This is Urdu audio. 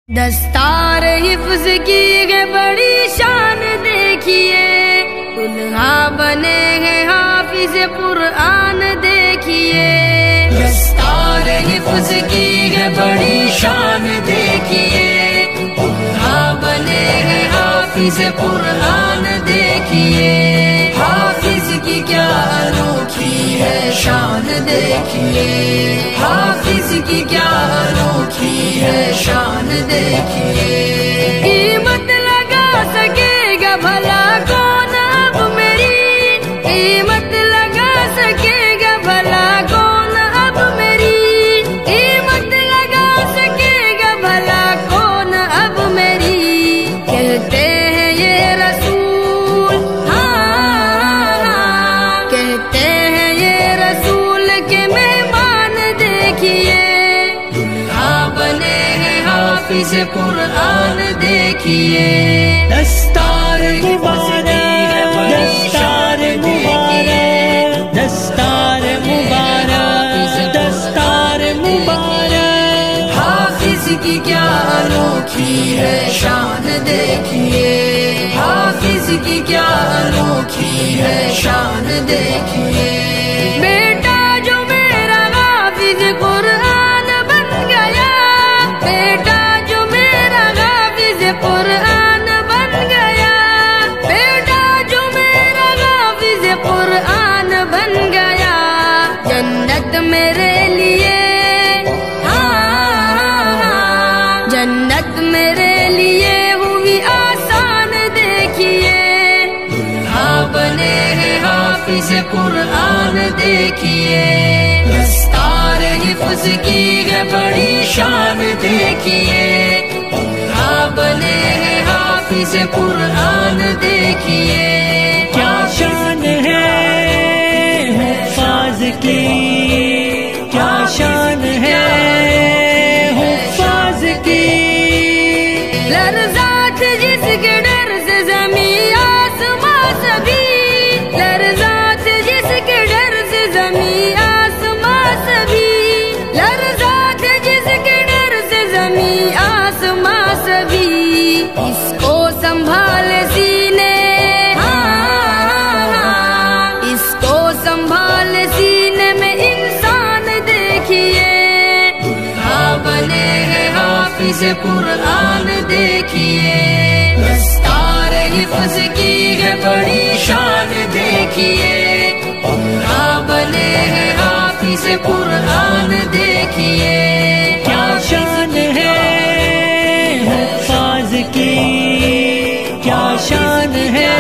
دستار حفظ کی ہے بڑی شان دیکھیے، دلہا بنے ہیں حافظ قرآن دیکھیے۔ دستار حفظ کی ہے بڑی شان دیکھیے، دلہا بنے ہیں حافظ قرآن دیکھیے۔ حافظ کی کیا انوکھی ہے شان دیکھیے، حافظ کی کیا انوکھی ہے شان دیکھیے۔ قیمت لگا سکے گا بھلا کون اب میری، قیمت لگا سکے گا بھلا کون اب میری، قیمت لگا سکے گا بھلا کون اب میری۔ کہتے ہیں یہ رسول، کہتے ہیں یہ رسول کے مہمان دیکھیے، دلہا بنے ہیں حافظ قرآن دیکھیے۔ دستار مبارک، دستار مبارک، دستار مبارک، دستار مبارک۔ حافظ کی کیا انوکھی ہے شان دیکھیے، حافظ کی کیا انوکھی ہے شان دیکھیے۔ بیٹا جو میرا حافظ قرآن بن گیا، بیٹا جو میرا حافظ قرآن بن گیا، بیٹا جو میرا حافظ قرآن بن گیا، جنت میرے لیے، جنت میرے لیے ہوئی آسان دیکھیے، دلہا بنے ہیں حافظ قرآن دیکھیے۔ دستار حفظ کی ہے بڑی شان دیکھیے، دلہا بنے ہیں حافظ قرآن دیکھیے۔ کیا شان ہے حفاظ کی، کیا شان ہے حفاظ کی۔ لرزا تھا جس کے ڈر سے زمین آسماں سبھی، لرزا تھا جس کے ڈر سے زمین آسماں سبھی، لرزا تھا جس کے ڈر سے زمین آسماں سبھی۔ اس کو سنبھال سینے، اس کو سنبھال سینے میں انسان دیکھیے، دلہا بنے ہیں حافظ قرآن دیکھیے۔ دستار حفظ کی ہے بڑی شان دیکھیے، دلہا بنے ہیں حافظ قرآن دیکھیے۔ کیا شان ہے حفاظ کی، کیا شان ہے